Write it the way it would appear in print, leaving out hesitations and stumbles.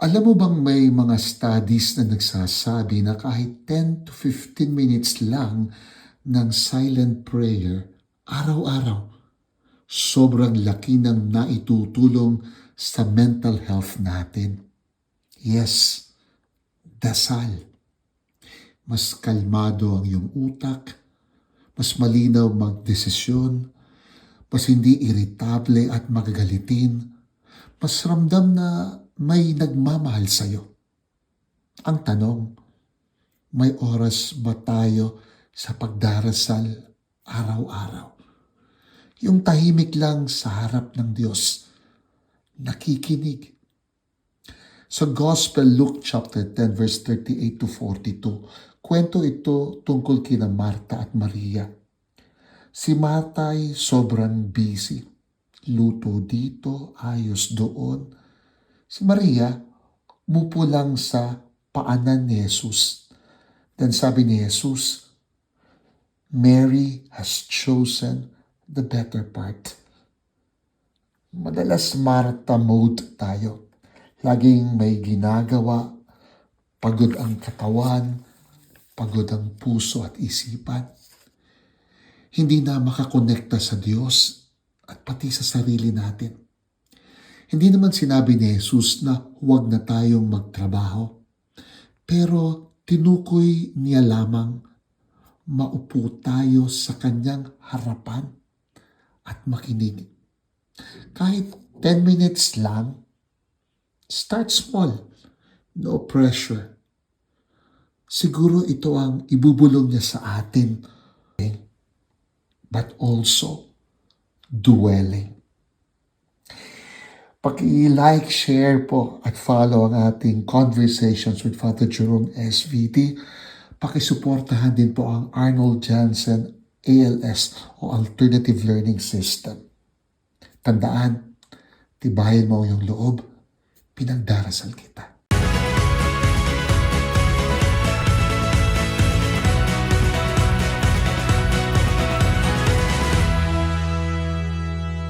Alam mo bang may mga studies na nagsasabi na kahit 10 to 15 minutes lang ng silent prayer araw-araw, sobrang laki ng naitutulong sa mental health natin. Yes, dasal. Mas kalmado ang iyong utak, mas malinaw magdesisyon, mas hindi iritable at magagalitin, mas ramdam na may nagmamahal sa'yo. Ang tanong, may oras ba tayo sa pagdarasal araw-araw? Yung tahimik lang sa harap ng Diyos, nakikinig. Sa Gospel Luke chapter 10 verse 38 to 42, kwento ito tungkol kina Marta at Maria. Si Marta ay sobrang busy. Luto dito, ayos doon. Si Maria, umupo lang sa paanan ni Jesus. Then sabi ni Jesus, Mary has chosen the better part. Madalas Martha mode tayo. Laging may ginagawa, pagod ang katawan, pagod ang puso at isipan. Hindi na makakonekta sa Diyos at pati sa sarili natin. Hindi naman sinabi ni Jesus na huwag na tayong magtrabaho. Pero tinukoy niya lamang maupo tayo sa kanyang harapan at makinig. Kahit 10 minutes lang, start small, no pressure. Siguro ito ang ibubulong niya sa atin, but also dwelling. Paki-like, share po at follow ang ating Conversations with Father Jerome SVT. Pakisuportahan din po ang Arnold Janssen ALS o Alternative Learning System. Tandaan, tibayan mo yung loob, pinagdarasal kita.